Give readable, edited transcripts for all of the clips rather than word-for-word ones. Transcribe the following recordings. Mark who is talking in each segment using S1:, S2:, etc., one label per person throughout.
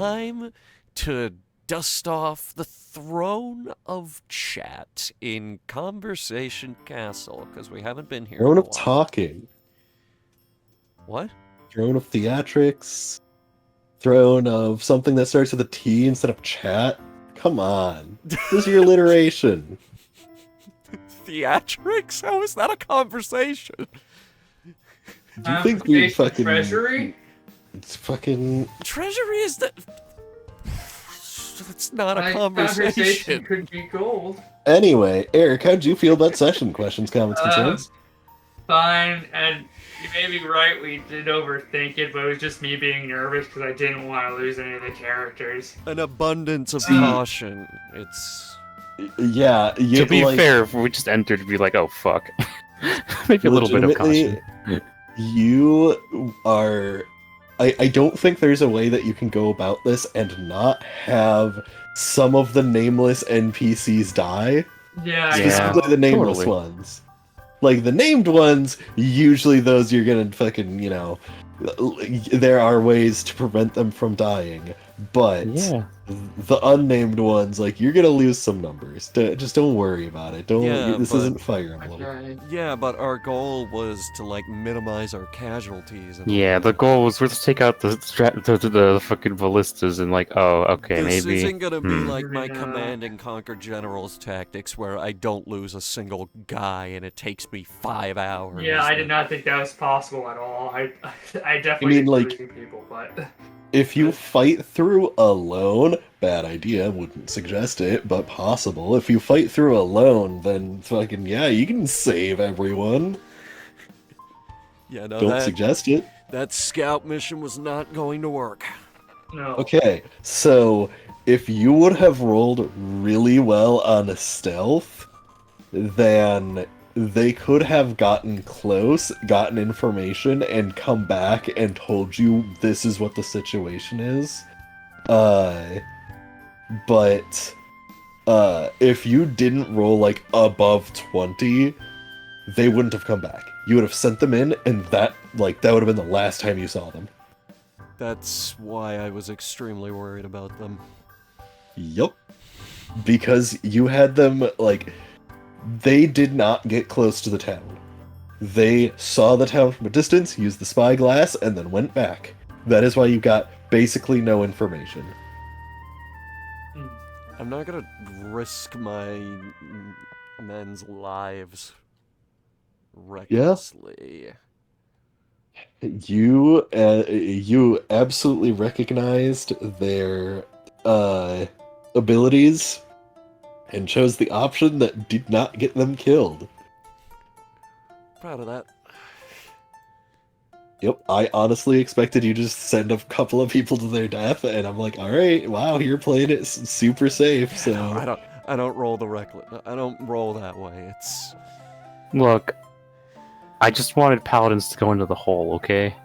S1: time to dust off the throne of chat in Conversation Castle, because we haven't been here in
S2: Throne
S1: a
S2: of
S1: while.
S2: talking.
S1: What?
S2: Throne of theatrics. Throne of something that starts with a T instead of chat. Come on. This is your alliteration.
S1: Theatrics? How is that a conversation?
S2: Do you think we fucking...
S3: Treasury?
S2: It's fucking...
S1: Treasury is the... It's not a
S3: My
S1: conversation.
S3: could be gold.
S2: Anyway, Eric, how'd you feel about session? Questions, comments, concerns?
S3: Fine, and you may be right, we did overthink it, but it was just me being nervous because I didn't want to lose any of the characters.
S1: An abundance of caution. It's...
S2: Yeah, you,
S4: To be fair, if we just entered, we'd be like, oh fuck. Maybe a little bit of caution.
S2: You are... I don't think there's a way that you can go about this and not have some of the nameless NPCs die.
S3: Yeah,
S2: Specifically the nameless
S4: totally.
S2: ones. Like, the named ones, usually those you're gonna fucking, you know... There are ways to prevent them from dying, but
S4: Yeah.
S2: the unnamed ones, like, you're gonna lose some numbers. Just don't worry about it. Don't.
S1: Yeah,
S2: this
S1: but-
S2: isn't Fire Emblem.
S3: Right.
S1: Yeah, but our goal was to, like, minimize our casualties. And
S4: Yeah, the goal was let's take out the fucking ballistas and like, oh, okay,
S1: This
S4: maybe.
S1: isn't gonna be like my
S3: Yeah.
S1: command and conquer general's tactics where I don't lose a single guy and it takes me 5 hours.
S3: Yeah, I did not think that was possible at all. I definitely
S2: mean,
S3: didn't
S2: like-
S3: losing people, but
S2: If you fight through alone, bad idea, wouldn't suggest it, but possible. If you fight through alone, then fucking, yeah, you can save everyone.
S1: Yeah, no,
S2: Don't suggest it.
S1: that scout mission was not going to work.
S3: no.
S2: Okay, so if you would have rolled really well on a stealth, then they could have gotten close, gotten information, and come back and told you this is what the situation is. But if you didn't roll like above 20, they wouldn't have come back. You would have sent them in, and that would have been the last time you saw them.
S1: That's why I was extremely worried about them.
S2: Yup. Because you had them, like, they did not get close to the town. They saw the town from a distance, used the spyglass, and then went back. That is why you got basically no information.
S1: I'm not gonna risk my men's lives recklessly.
S2: You absolutely recognized their abilities and chose the option that did not get them killed.
S1: Proud of that.
S2: Yep, I honestly expected you to just send a couple of people to their death, and I'm like, all right, wow, you're playing it super safe. So
S1: I don't roll the reckless. I don't roll that way. It's
S4: Look, I just wanted paladins to go into the hole, okay?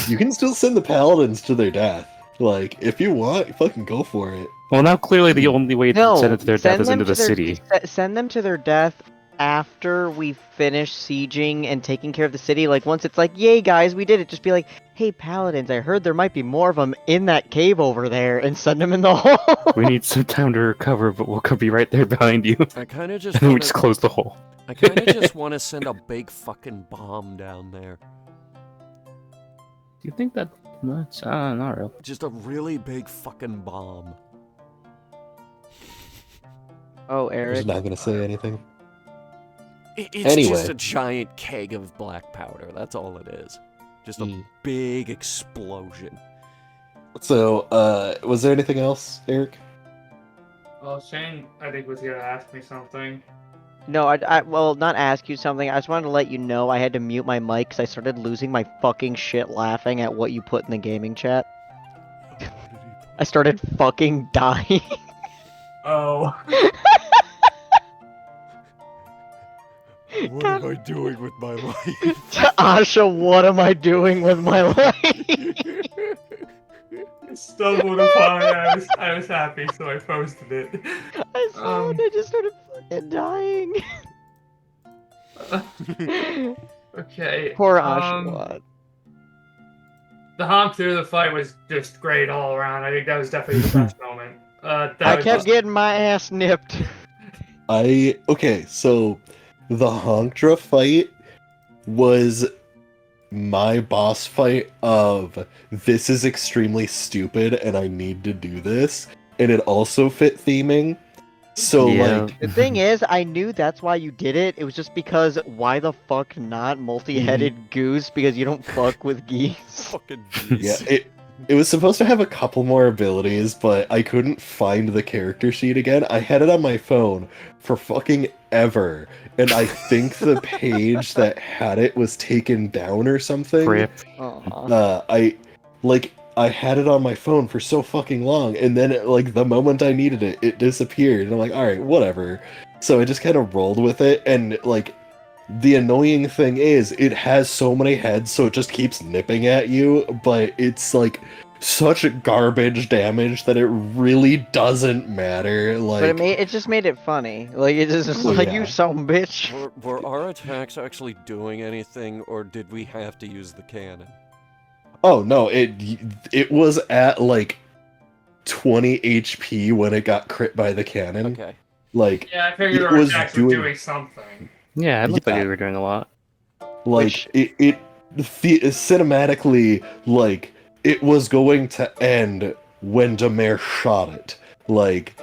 S2: you can still send the paladins to their death. Like, if you want, fucking go for it.
S4: Well, now clearly the only way to send it to their death is
S5: them
S4: into the
S5: to their-
S4: city.
S5: Send them to their death after we finish sieging and taking care of the city. Like, once it's like, yay, guys, we did it. Just be like, hey, paladins, I heard there might be more of them in that cave over there, and send them in the hole.
S4: We need some time to recover, but we'll be right there behind you.
S1: I kind of just
S4: And then we
S1: wanna,
S4: just close the hole.
S1: I kind of just want to send a big fucking bomb down there.
S4: Do you think that much? Not real.
S1: Just a really big fucking bomb.
S5: Oh,
S2: I'm
S5: Eric.
S2: just not gonna say anything.
S1: It's
S2: Anyway.
S1: just a giant keg of black powder. That's all it is. Just a
S2: Mm.
S1: big explosion.
S2: So, was there anything else, Eric?
S3: Well, Shane, I think, was gonna ask me something.
S5: No, well, not ask you something. I just wanted to let you know I had to mute my mic because I started losing my fucking shit laughing at what you put in the gaming chat. I started fucking dying.
S3: Oh.
S1: What am I doing with my life?
S5: Asha, what am I doing with my life?
S3: Stumbled upon it. I was happy, so I posted it.
S5: I saw it, I just started fucking dying.
S3: Okay.
S5: Poor Asha.
S3: The the honk through the fight was just great all around. I think that was definitely the best moment. That
S5: I
S3: was
S5: kept
S3: just-
S5: getting my ass nipped.
S2: Okay, so the Honkdra fight was my boss fight of this is extremely stupid and I need to do this, and it also fit theming. So
S4: Yeah.
S2: like
S5: The thing is, I knew that's why you did it. It was just because why the fuck not multi-headed goose? Because you don't fuck with geese.
S1: Fucking
S2: yeah,
S1: geese.
S2: it was supposed to have a couple more abilities, but I couldn't find the character sheet again. I had it on my phone for fucking ever, and I think the page that had it was taken down or something.
S4: Rip.
S2: I had it on my phone for so fucking long, and then like the moment I needed it, it disappeared. And I'm like, all right, whatever. So I just kind of rolled with it, and like the annoying thing is it has so many heads, so it just keeps nipping at you, but it's like such garbage damage that it really doesn't matter. Like,
S5: But it just made it funny. Like it just was like
S2: Yeah.
S5: you some bitch.
S1: Were our attacks actually doing anything, or did we have to use the cannon?
S2: oh no, it was at like 20 HP when it got crit by the cannon.
S1: Okay.
S2: Like,
S3: Yeah, I figured
S2: It
S3: our
S2: was
S3: attacks were
S2: doing-
S3: doing something.
S4: Yeah, it looked like
S2: Yeah.
S4: we were doing a lot.
S2: like cinematically, like it was going to end when Demare shot it. Like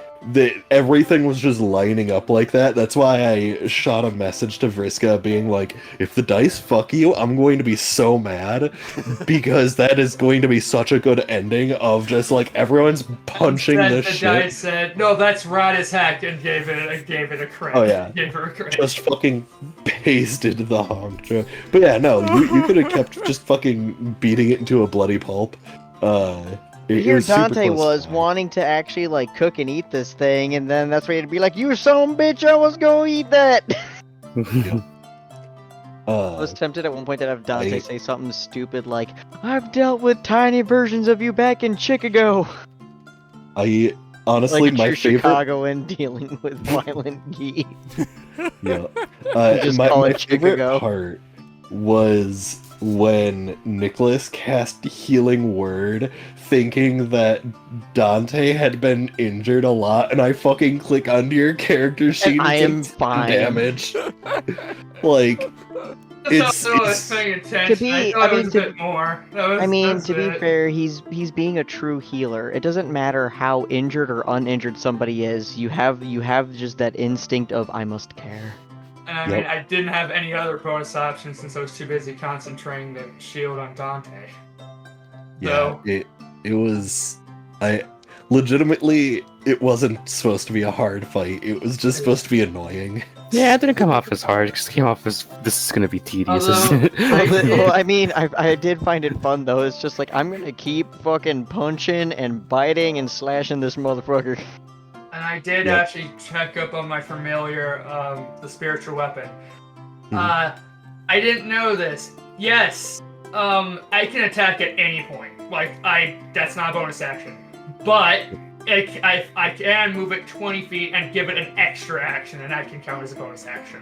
S2: everything was just lining up like that. That's why I shot a message to Vriska being like, if the dice fuck you, I'm going to be so mad because that is going to be such a good ending of just like everyone's punching
S3: Then
S2: this
S3: the
S2: shit.
S3: guy said, "No, that's rad as heck," and gave it a crit.
S2: Oh, yeah.
S3: Gave her a crit.
S2: Just fucking pasted the honk. But yeah, no, you could have kept just fucking beating it into a bloody pulp. It
S5: Here
S2: was super
S5: Dante
S2: close
S5: was
S2: by.
S5: wanting to actually like cook and eat this thing, and then that's where he'd be like, "You some bitch, I was gonna eat that." I was tempted at one point to have Dante
S2: I-
S5: say something stupid like, "I've dealt with tiny versions of you back in Chicago,"
S2: I honestly
S5: like a
S2: my
S5: true
S2: favorite.
S5: Chicagoan dealing with violent geese.
S2: Yeah.
S5: just
S2: my
S5: call
S2: my
S5: it
S2: favorite
S5: Chicago.
S2: part was when Nicholas cast Healing Word, thinking that Dante had been injured a lot, and I fucking click onto your character sheet
S5: I
S2: and
S5: am
S2: take
S5: fine.
S2: damage. Like,
S3: That's
S2: it's-
S3: not I was
S2: it's-
S3: paying attention.
S5: To be-
S3: I
S5: I
S3: thought
S5: mean,
S3: it was
S5: to-
S3: a bit more. That was,
S5: I mean,
S3: that's
S5: to be
S3: it.
S5: fair, he's being a true healer. It doesn't matter how injured or uninjured somebody is. You have just that instinct of I must care.
S3: And I
S2: Yep.
S3: mean, I didn't have any other bonus options since I was too busy concentrating the shield on Dante.
S2: yeah,
S3: So-
S2: it was. I legitimately, it wasn't supposed to be a hard fight. It was just supposed to be annoying.
S4: Yeah, it didn't come off as hard. It just came off as this is gonna be tedious, isn't it?
S5: Well, I mean, I did find it fun though. It's just like I'm gonna keep fucking punching and biting and slashing this motherfucker.
S3: And I did
S2: Yep.
S3: actually check up on my familiar, the spiritual weapon.
S2: Mhm.
S3: I didn't know this. Yes, I can attack at any point. That's not a bonus action. But I can move it 20 feet and give it an extra action, and that can count as a bonus action.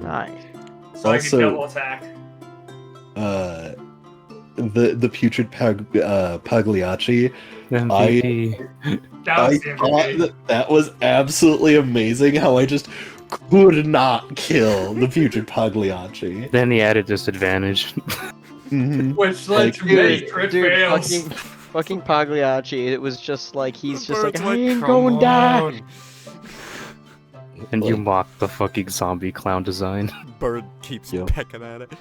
S5: Nice.
S3: So I
S2: Also-
S3: can double attack.
S2: The putrid Pagliacci.
S4: MVP.
S3: That
S2: I
S3: was the
S2: thought
S3: MVP.
S2: that was absolutely amazing. How I just could not kill the putrid Pagliacci.
S4: Then he added disadvantage.
S2: Mhm.
S3: Which led
S2: Like,
S3: to many
S5: Dude,
S3: crit
S5: dude,
S3: fails.
S5: fucking Pagliacci. It was just like he's just like
S1: Bird's
S5: I ain't
S1: "Come
S5: going die.
S1: on."
S4: And you
S2: Like-
S4: mock the fucking zombie clown design.
S1: Bird keeps
S2: Yeah.
S1: pecking at it.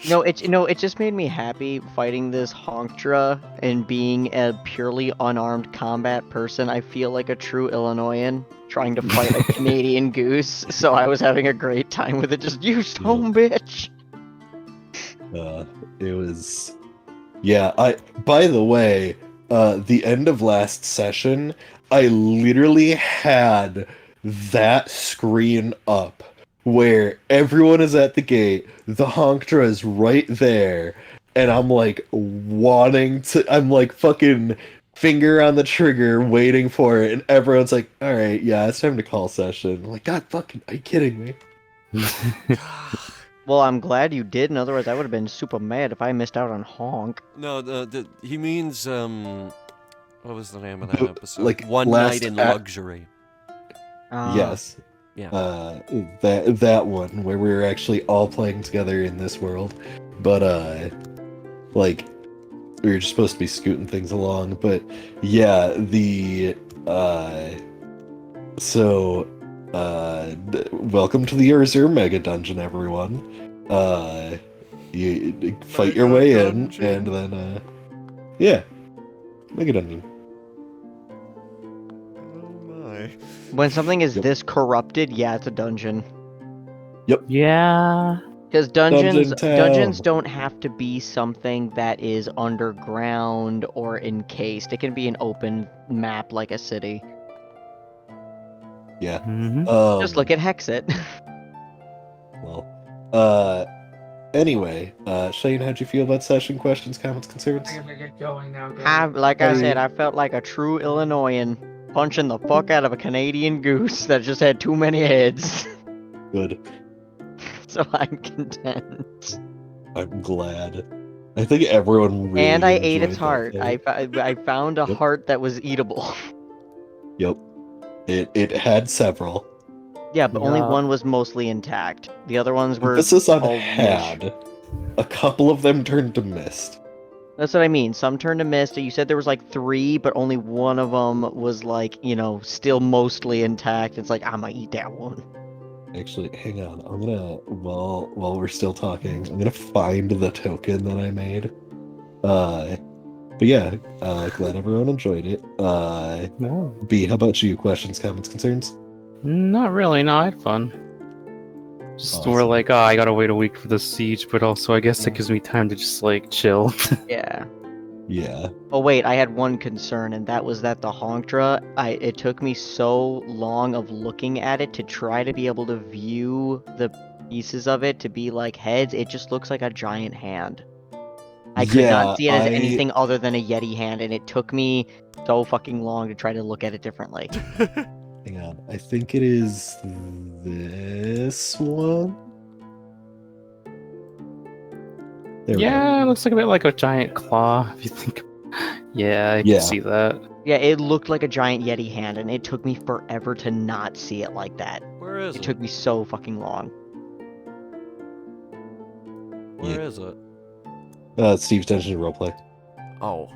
S5: It just made me happy fighting this Honkdra and being a purely unarmed combat person. I feel like a true Illinoisan trying to fight a Canadian goose. So I was having a great time with it. Just you son bitch.
S2: It was. Yeah. By the way, the end of last session, I literally had that screen up where everyone is at the gate, the Honkdra is right there, and I'm like I'm like fucking finger on the trigger waiting for it, and everyone's like, alright, yeah, it's time to call session. I'm like, God fucking, are you kidding me?
S5: Well, I'm glad you didn't. Otherwise, I would have been super mad if I missed out on Honk.
S1: No, he means what was the name of that episode?
S2: Like,
S1: One
S2: last
S1: Night in
S2: at-
S1: Luxury.
S2: Yes.
S1: Yeah.
S2: That one where we were actually all playing together in this world, but like we were just supposed to be scooting things along. But yeah, welcome to the Urzer Mega Dungeon, everyone. You fight your
S1: Mega
S2: way
S1: Dungeon.
S2: in, and then yeah, Mega Dungeon.
S1: Oh my.
S5: When something is
S2: Yep.
S5: this corrupted, yeah, it's a dungeon.
S4: Yeah.
S5: Because
S2: Dungeon town.
S5: dungeons don't have to be something that is underground or encased. It can be an open map like a city.
S2: Yeah.
S4: Mm-hmm.
S5: Just look at Hexit.
S2: Well, anyway, Shane, how'd you feel about session? Questions, comments, concerns?
S3: I'm gonna get going now. guys.
S5: Like I
S2: Hey.
S5: said, I felt like a true Illinoisan punching the fuck out of a Canadian goose that just had too many heads.
S2: Good.
S5: So I'm content.
S2: I'm glad. I think everyone really
S5: And I ate
S2: enjoyed
S5: its
S2: that
S5: heart.
S2: thing.
S5: I found a
S2: Yep.
S5: heart that was eatable.
S2: Yep. It had several.
S5: Yeah, but only
S4: Yeah.
S5: one was mostly intact. The other ones were
S2: Emphasis on
S5: all mush.
S2: had. A couple of them turned to mist.
S5: That's what I mean. Some turned to mist. You said there was like 3, but only one of them was like, still mostly intact. It's like, I'm gonna eat that one.
S2: Actually, hang on. I'm gonna while we're still talking, I'm gonna find the token that I made. But yeah, glad everyone enjoyed it.
S4: No.
S2: B, how about you? Questions, comments, concerns?
S4: Not really. No, I had fun. Just
S2: Awesome.
S4: more like, oh, I gotta wait a week for the siege, but also I guess it gives me time to just like chill.
S5: Yeah.
S2: Yeah.
S5: Oh wait, I had one concern, and that was that the Honktra, it took me so long of looking at it to try to be able to view the pieces of it to be like heads. It just looks like a giant hand. I could
S2: Yeah,
S5: not see it as
S2: I-
S5: anything other than a Yeti hand, and it took me so fucking long to try to look at it differently.
S2: Hang on. I think it is this one. There we go.
S4: Yeah, it looks like a bit like a giant claw. If you think, yeah, I
S2: Yeah.
S4: can see that.
S5: Yeah, it looked like a giant Yeti hand, and it took me forever to not see it like that.
S1: Where is
S5: It
S1: it?
S5: took me so fucking long.
S1: Where is it?
S2: Steve's Dungeon Roleplay.
S1: Oh.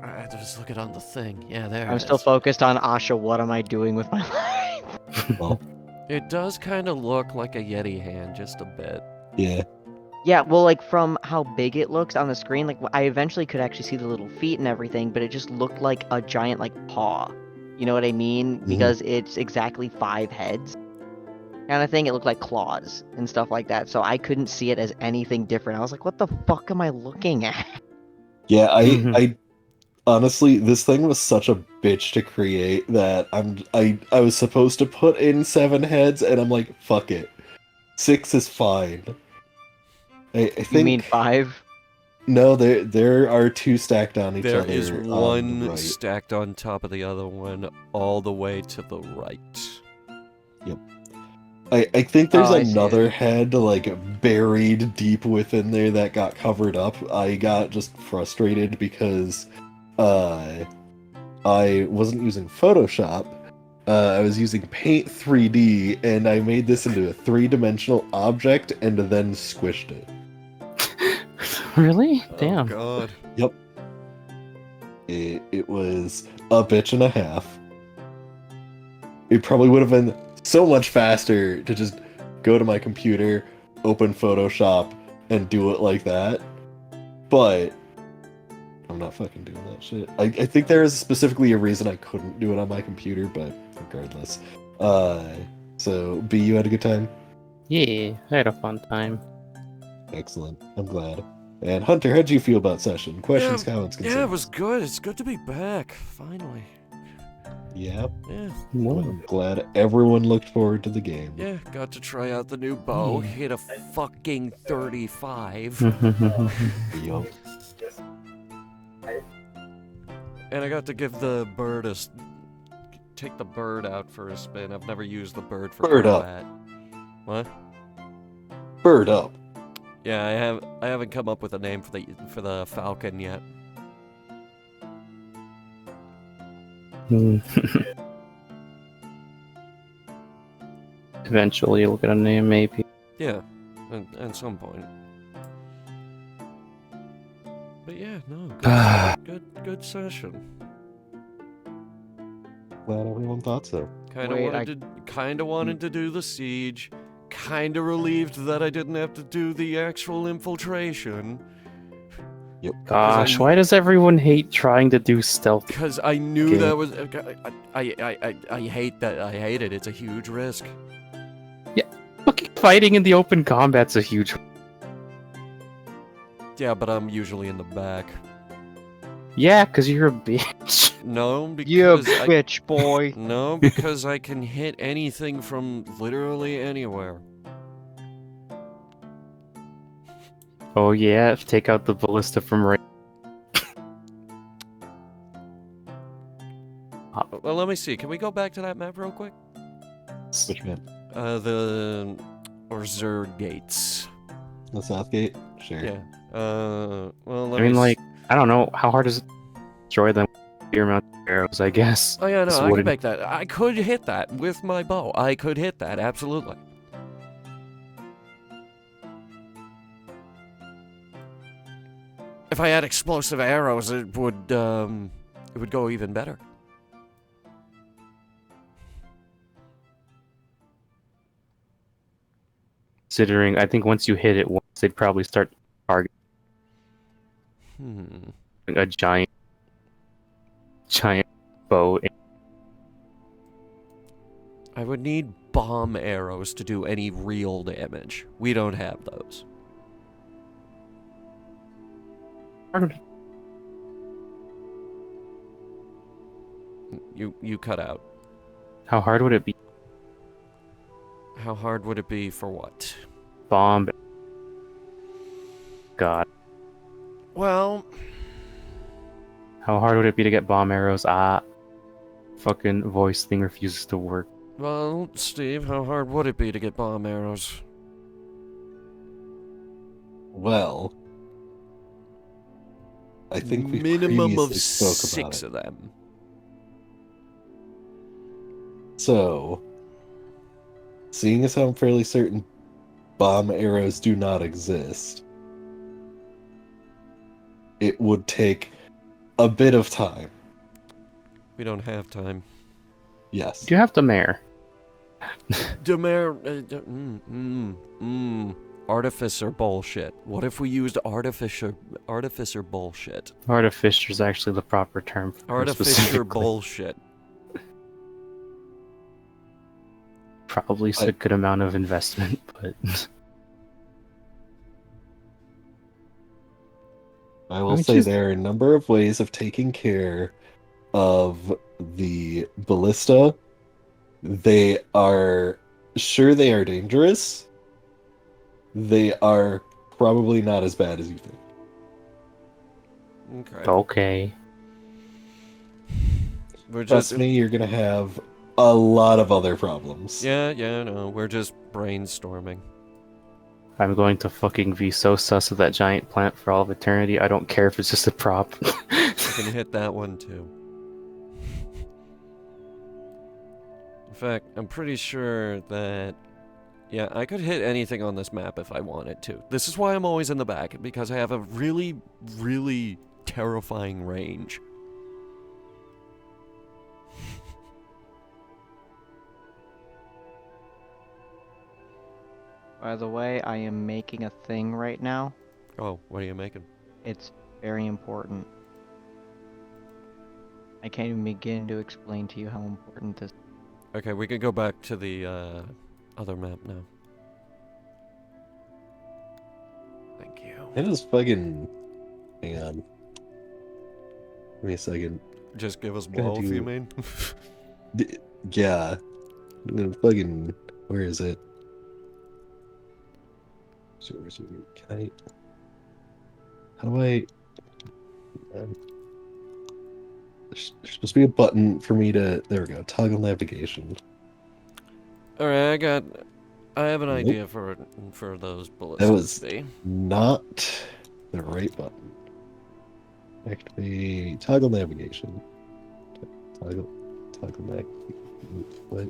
S1: I had to just look it on the thing. Yeah, there
S5: I'm
S1: it
S5: still
S1: is.
S5: focused on Asha. What am I doing with my life?
S2: Well,
S1: It does kind of look like a Yeti hand, just a bit.
S2: yeah.
S5: Yeah, well, like from how big it looks on the screen, like I eventually could actually see the little feet and everything, but it just looked like a giant like paw. You know what I mean? Because it's exactly 5 heads, kind of thing. It looked like claws and stuff like that. So I couldn't see it as anything different. I was like, what the fuck am I looking at?
S2: Yeah,
S4: Mhm.
S2: I honestly, this thing was such a bitch to create that I was supposed to put in 7 heads, and I'm like, fuck it, 6 is fine. I think
S5: You mean 5?
S2: no, there are 2 stacked on each
S1: There
S2: other.
S1: is
S2: on the
S1: one
S2: right.
S1: stacked on top of the other one, all the way to the right.
S2: I think there's
S5: Oh, I see
S2: another
S5: it.
S2: head like buried deep within there that got covered up. I got just frustrated because I wasn't using Photoshop. I was using Paint 3D, and I made this into a 3-dimensional object and then squished it.
S4: Really?
S1: Oh
S4: Damn.
S1: god.
S2: It was a bitch and a half. It probably would have been so much faster to just go to my computer, open Photoshop, and do it like that. But I'm not fucking doing that shit. I think there is specifically a reason I couldn't do it on my computer, but regardless. So B, you had a good time?
S4: Yeah, I had a fun time.
S2: Excellent. I'm glad. And Hunter, how'd you feel about session? Questions,
S1: Yeah,
S2: comments, concerns?
S1: Yeah, it was good. It's good to be back, finally.
S2: Yep.
S1: Yeah,
S2: Well, I'm glad everyone looked forward to the game.
S1: yeah, got to try out the new bow.
S4: Yeah.
S1: Hit a fucking 35.
S2: Yup.
S1: And I got to give the bird take the bird out for a spin. I've never used the bird for
S2: Bird up.
S1: combat. What?
S2: bird up.
S1: Yeah, I haven't come up with a name for the falcon yet.
S4: Hmm. Eventually, we'll get a name, maybe.
S1: Yeah, at some point. But yeah, no, good session.
S2: Glad everyone thought so.
S1: Kinda wanted to do the siege. Kinda relieved that I didn't have to do the actual infiltration.
S2: Yep.
S4: Gosh, why does everyone hate trying to do stealth?
S1: Because I knew
S4: Okay.
S1: that was. I hate that. I hate it. It's a huge risk.
S4: Fucking fighting in the open combat's a huge.
S1: Yeah, but I'm usually in the back.
S4: Yeah, because you're a bitch.
S1: No,
S5: You
S1: because I,
S5: bitch boy.
S1: no, because I can hit anything from literally anywhere.
S4: Oh yeah, take out the ballista from right.
S1: Well, let me see. Can we go back to that map real quick?
S2: Which man?
S1: The Orzur gates.
S2: The South Gate? Sure.
S1: Yeah. Well, let
S4: I mean,
S1: me
S4: like, I don't know how hard is it to destroy them with your amount of arrows. I guess.
S1: Oh yeah, no,
S4: This
S1: I could
S4: wooden-
S1: make that. I could hit that with my bow. I could hit that, absolutely. If I had explosive arrows, it would go even better.
S4: Considering, I think once you hit it once, they'd probably start targeting a giant bow.
S1: I would need bomb arrows to do any real damage. We don't have those. You cut out.
S4: How hard would it be?
S1: How hard would it be for what?
S4: Bomb. God.
S1: Well,
S4: How hard would it be to get bomb arrows? Fucking voice thing refuses to work.
S1: well, Steve, how hard would it be to get bomb arrows?
S2: Well, I think we
S1: minimum of
S2: previously spoke about
S1: 6
S2: it.
S1: of them.
S2: So, seeing as how I'm fairly certain bomb arrows do not exist, it would take a bit of time.
S1: We don't have time.
S2: Yes.
S4: Do you have the mayor?
S1: Artificer bullshit. What if we used artificer bullshit?
S4: Artificer is actually the proper term for it
S1: Artificer
S4: specifically.
S1: bullshit.
S4: Probably a good amount of investment, but
S2: I will
S4: Which
S2: say
S4: is-
S2: there are a number of ways of taking care of the ballista. They are they are dangerous. They are probably not as bad as you think.
S1: Okay.
S4: okay.
S1: We're
S2: Trust
S1: just
S2: me, you're gonna have a lot of other problems.
S1: Yeah, no, we're just brainstorming.
S4: I'm going to fucking be so sus of that giant plant for all of eternity. I don't care if it's just a prop.
S1: I can hit that one too. In fact, I'm pretty sure that yeah, I could hit anything on this map if I wanted to. This is why I'm always in the back, because I have a really, really terrifying range.
S5: By the way, I am making a thing right now.
S1: Oh, what are you making?
S5: It's very important. I can't even begin to explain to you how important this.
S1: Okay, we can go back to the other map now. Thank you.
S2: It is fucking. Hang on. Give me a second.
S1: Just give us
S2: Gotta
S1: both,
S2: do-
S1: you mean?
S2: Yeah. Fucking. Where is it? Can I? How do I? There's supposed to be a button for me to. There we go. Toggle navigation.
S1: Alright, I have an
S2: Nope.
S1: idea for those bullets
S2: That
S1: to
S2: was
S1: be.
S2: not the right button. Activate toggle navigation. Toggle navigation. What?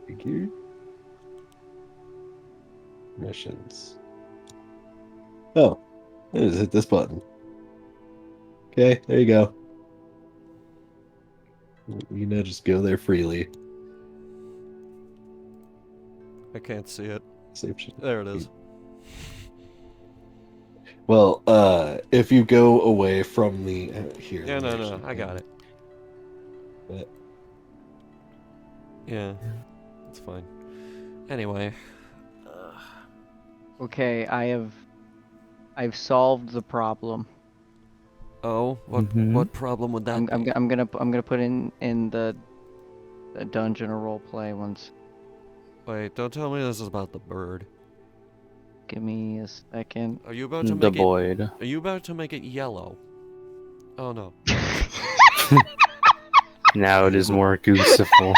S2: Figure. Missions. Oh, I just hit this button. Okay, there you go. You know, just go there freely.
S1: I can't see it.
S2: Save shit.
S1: There it is.
S2: Well, if you go away from the here.
S1: Yeah,
S2: let me
S1: no,
S2: actually
S1: I got it.
S2: But
S1: Yeah, it's fine. Anyway,
S5: Okay, I've solved the problem.
S1: oh, what problem would that be?
S5: I'm gonna put in the dungeon or role play once.
S1: Wait, don't tell me this is about the bird.
S5: Give me a second.
S1: Are you about to
S4: The
S1: make
S4: void.
S1: it? Are you about to make it yellow? Oh no.
S4: Now it is more gooseful.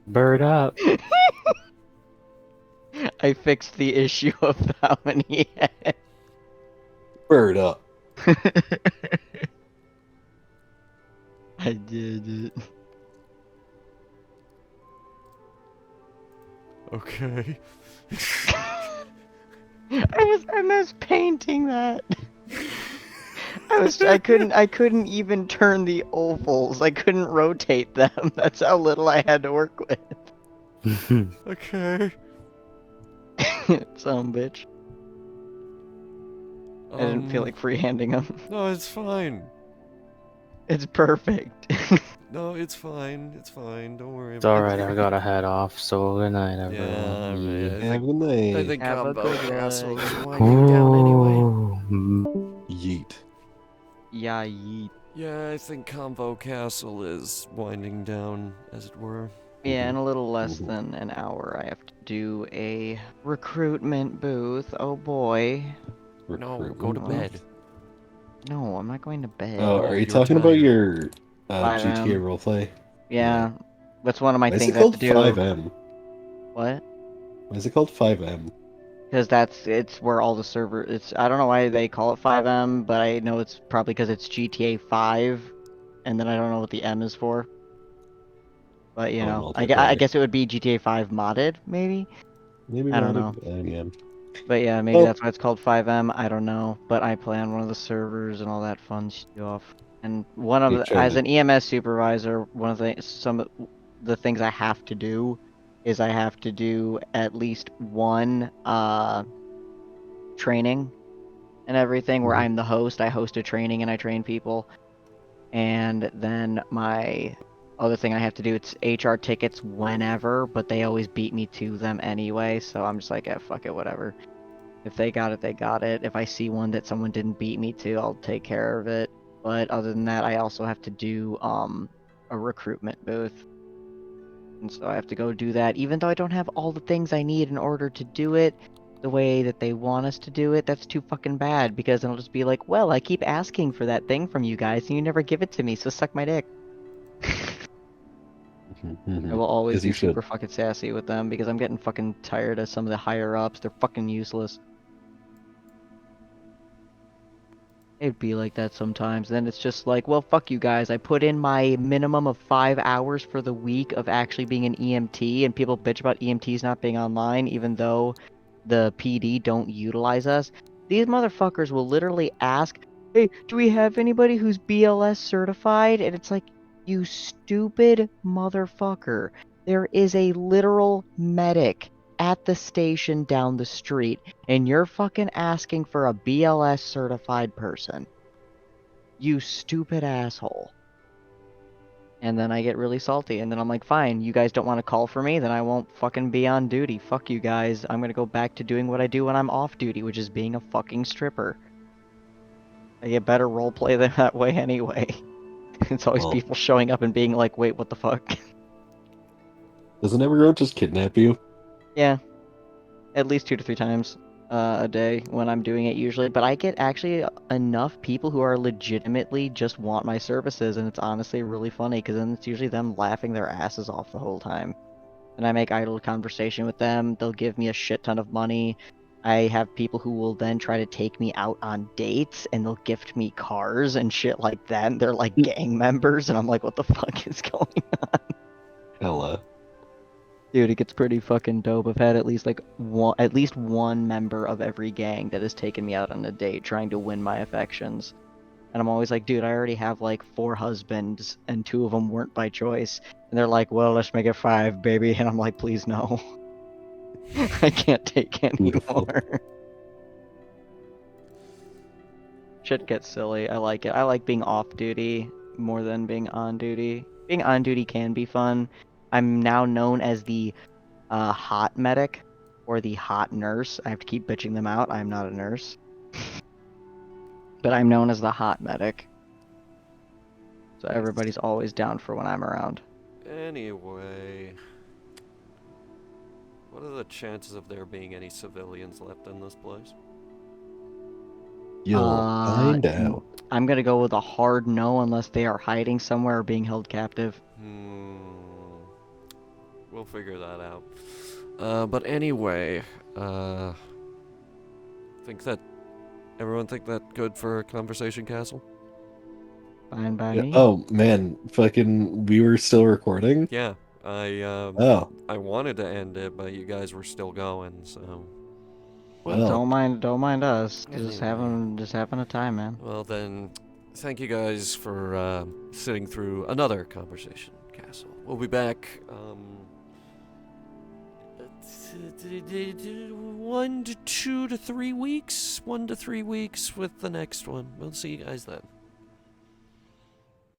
S4: Bird up.
S5: I fixed the issue of how many heads.
S2: bird up.
S5: I did it.
S1: Okay.
S5: I was painting that. I couldn't even turn the ovals. I couldn't rotate them. That's how little I had to work with.
S1: Okay.
S5: Son of a bitch. I didn't feel like freehanding them.
S1: No, it's fine.
S5: It's perfect.
S1: No, it's fine. It's fine. Don't worry
S4: It's
S1: about
S4: alright, I gotta head off, so good night,
S1: it. Yeah,
S4: everyone.
S1: man.
S2: Have a good night.
S1: I think
S5: Have a
S1: Combo
S5: good
S1: Castle
S5: night.
S1: is winding down anyway.
S4: Ooh.
S2: Yeet.
S5: Yeah, yeet.
S1: Yeah, I think Convo Castle is winding down, as it were.
S5: Yeah, in a little less than an hour, I have to do a recruitment booth. Oh boy.
S1: No, go to
S5: Recruitment.
S1: bed.
S5: No, I'm not going to bed.
S2: Oh,
S1: Oh,
S2: are you
S1: you're
S2: talking about
S1: tired.
S2: your
S5: 5M.
S2: GTA roleplay?
S5: Yeah, that's one of my
S2: Why is
S5: things
S2: it
S5: I have
S2: called
S5: to do.
S2: 5M?
S5: What?
S2: Why is it called 5M?
S5: Because it's where all the server. It's I don't know why they call it 5M, but I know it's probably because it's GTA 5, and then I don't know what the M is for. But you
S2: Oh,
S5: know, I
S2: multiplayer.
S5: guess it would be GTA 5 modded, maybe.
S2: Maybe
S5: I don't
S2: not
S5: know.
S2: M.
S5: But yeah, maybe
S2: Oh.
S5: that's why it's called 5M. I don't know. But I play on one of the servers and all that fun stuff. And one of
S2: You
S5: the,
S2: tried
S5: as
S2: to-
S5: an EMS supervisor, one of the things I have to do is I have to do at least one training and everything where
S2: Mhm.
S5: I'm the host. I host a training and I train people. And then my other thing I have to do, it's HR tickets whenever, but they always beat me to them anyway. So I'm just like, fuck it, whatever. If they got it, they got it. If I see one that someone didn't beat me to, I'll take care of it. But other than that, I also have to do a recruitment booth. And so I have to go do that, even though I don't have all the things I need in order to do it the way that they want us to do it. That's too fucking bad, because then I'll just be like, well, I keep asking for that thing from you guys, and you never give it to me, so suck my dick. I will always
S2: As you
S5: be super
S2: should.
S5: fucking sassy with them, because I'm getting fucking tired of some of the higher ups. They're fucking useless. It'd be like that sometimes. Then it's just like, well, fuck you guys. I put in my minimum of 5 hours for the week of actually being an EMT, and people bitch about EMTs not being online, even though the PD don't utilize us. These motherfuckers will literally ask, hey, do we have anybody who's BLS certified? And it's like, you stupid motherfucker. There is a literal medic at the station down the street, and you're fucking asking for a BLS certified person. You stupid asshole. And then I get really salty, and then I'm like, fine, you guys don't want to call for me, then I won't fucking be on duty. Fuck you guys. I'm gonna go back to doing what I do when I'm off duty, which is being a fucking stripper. I get better roleplay than that way anyway. It's always
S2: Well,
S5: people showing up and being like, wait, what the fuck?
S2: doesn't everyone just kidnap you?
S5: Yeah. At least 2 to 3 times. a day when I'm doing it usually, but I get actually enough people who are legitimately just want my services, and it's honestly really funny because then it's usually them laughing their asses off the whole time. And I make idle conversation with them. They'll give me a shit ton of money. I have people who will then try to take me out on dates and they'll gift me cars and shit like that. And they're like gang members, and I'm like, what the fuck is going on?
S2: Hella.
S5: Dude, it gets pretty fucking dope. I've had at least one member of every gang that has taken me out on a date trying to win my affections. And I'm always like, dude, I already have like 4 husbands and 2 of them weren't by choice. And they're like, well, let's make it 5, baby. And I'm like, please no. I can't take
S2: Beautiful.
S5: anymore. Shit gets silly. I like it. I like being off duty more than being on duty. Being on duty can be fun. I'm now known as the hot medic or the hot nurse. I have to keep bitching them out. I'm not a nurse. But I'm known as the hot medic. So everybody's always down for when I'm around.
S1: Anyway, what are the chances of there being any civilians left in this place?
S2: You'll find out.
S5: I'm gonna go with a hard no unless they are hiding somewhere or being held captive.
S1: We'll figure that out. But anyway, everyone think that good for Conversation Castle?
S5: Fine by
S2: Yeah,
S5: me.
S2: oh man, fucking, we were still recording?
S1: Yeah,
S2: Oh,
S1: I wanted to end it, but you guys were still going, so.
S2: well.
S5: Don't mind us.
S1: Anyway.
S5: Just having a time, man.
S1: Well then, thank you guys for sitting through another Conversation Castle. We'll be back 1 to 2 to 3 weeks. 1 to 3 weeks with the next one. We'll see you guys then.